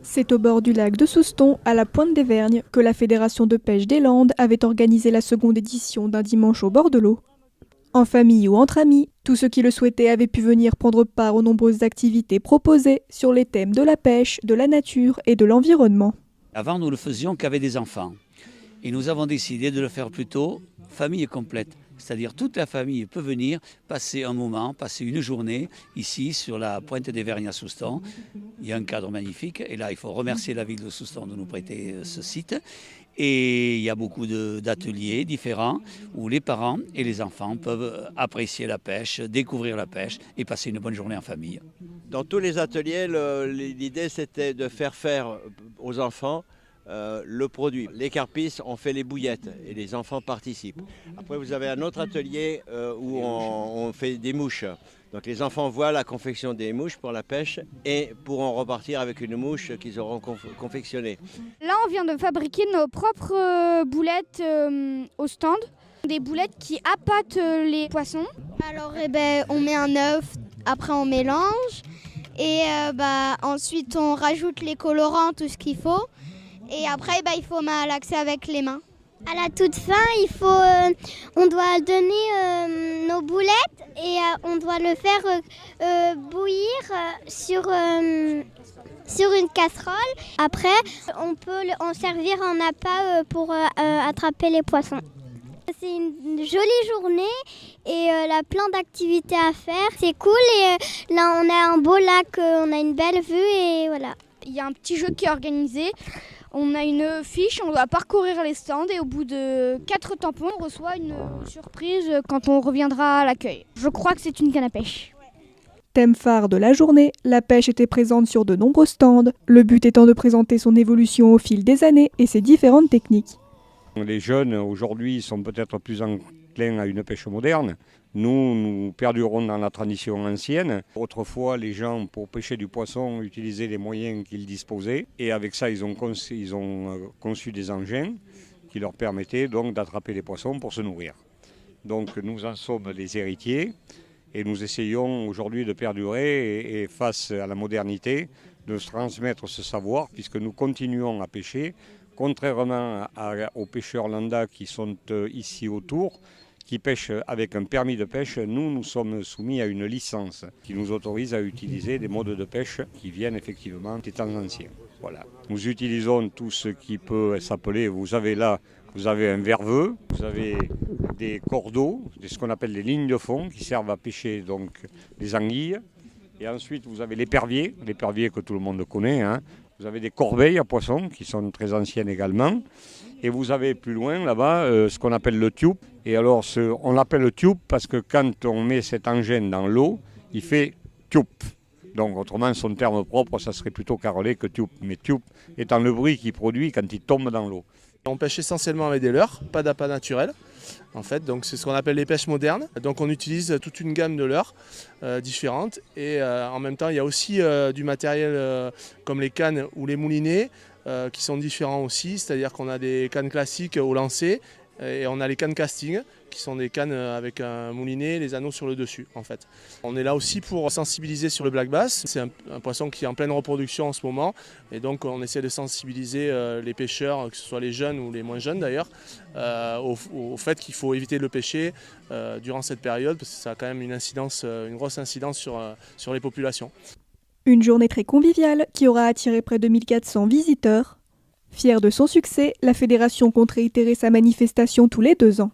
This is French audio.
C'est au bord du lac de Souston, à la pointe des Vergnes, que la Fédération de pêche des Landes avait organisé la seconde édition d'un dimanche au bord de l'eau. En famille ou entre amis, tous ceux qui le souhaitaient avaient pu venir prendre part aux nombreuses activités proposées sur les thèmes de la pêche, de la nature et de l'environnement. Avant, nous le faisions qu'avec des enfants. Et nous avons décidé de le faire plutôt famille complète. C'est-à-dire toute la famille peut venir passer un moment, passer une journée ici sur la pointe des Vergnes à Souston. Il y a un cadre magnifique et là il faut remercier la ville de Souston de nous prêter ce site. Et il y a beaucoup d'ateliers différents où les parents et les enfants peuvent apprécier la pêche, découvrir la pêche et passer une bonne journée en famille. Dans tous les ateliers, l'idée c'était de faire aux enfants le produit. Les carpisses, on fait les bouillettes et les enfants participent. Après, vous avez un autre atelier où on fait des mouches. Donc les enfants voient la confection des mouches pour la pêche et pourront repartir avec une mouche qu'ils auront confectionnée. Là, on vient de fabriquer nos propres boulettes au stand. Des boulettes qui appâtent les poissons. Alors, on met un œuf, après on mélange et ensuite on rajoute les colorants, tout ce qu'il faut. Et après, il faut malaxer avec les mains. À la toute fin, on doit donner nos boulettes et on doit le faire bouillir sur une casserole. Après, on peut en servir en appât pour attraper les poissons. C'est une jolie journée et là, plein d'activités à faire. C'est cool et là, on a un beau lac, on a une belle vue et voilà. Il y a un petit jeu qui est organisé. On a une fiche, on doit parcourir les stands et au bout de 4 tampons, on reçoit une surprise quand on reviendra à l'accueil. Je crois que c'est une canne à pêche. Thème phare de la journée, la pêche était présente sur de nombreux stands, le but étant de présenter son évolution au fil des années et ses différentes techniques. Les jeunes aujourd'hui sont peut-être plus enclins à une pêche moderne. Nous perdurons dans la tradition ancienne. Autrefois, les gens, pour pêcher du poisson, utilisaient les moyens qu'ils disposaient. Et avec ça, ils ont conçu des engins qui leur permettaient donc d'attraper les poissons pour se nourrir. Donc nous en sommes les héritiers et nous essayons aujourd'hui de perdurer et face à la modernité, de transmettre ce savoir puisque nous continuons à pêcher, contrairement aux pêcheurs lambda qui sont ici autour, qui pêchent avec un permis de pêche. Nous sommes soumis à une licence qui nous autorise à utiliser des modes de pêche qui viennent effectivement des temps anciens. Voilà. Nous utilisons tout ce qui peut s'appeler, vous avez un verveux, vous avez des cordeaux, ce qu'on appelle des lignes de fond qui servent à pêcher donc les anguilles. Et ensuite vous avez l'épervier que tout le monde connaît. Vous avez des corbeilles à poissons qui sont très anciennes également. Et vous avez plus loin là-bas ce qu'on appelle le tube. Et alors on l'appelle le tube parce que quand on met cet engin dans l'eau, il fait tube. Donc autrement son terme propre, ça serait plutôt carrelé que tube. Mais tube étant le bruit qu'il produit quand il tombe dans l'eau. On pêche essentiellement avec des leurres, pas d'appât naturel. En fait, donc c'est ce qu'on appelle les pêches modernes. Donc on utilise toute une gamme de leurres différentes. Et en même temps, il y a aussi du matériel comme les cannes ou les moulinets qui sont différents aussi. C'est-à-dire qu'on a des cannes classiques au lancer et on a les cannes casting qui sont des cannes avec un moulinet, les anneaux sur le dessus en fait. On est là aussi pour sensibiliser sur le black bass. C'est un poisson qui est en pleine reproduction en ce moment et donc on essaie de sensibiliser les pêcheurs, que ce soit les jeunes ou les moins jeunes d'ailleurs, au fait qu'il faut éviter de le pêcher durant cette période parce que ça a quand même une grosse incidence sur les populations. Une journée très conviviale qui aura attiré près de 1400 visiteurs. Fière de son succès, la fédération compte réitérer sa manifestation tous les 2 ans.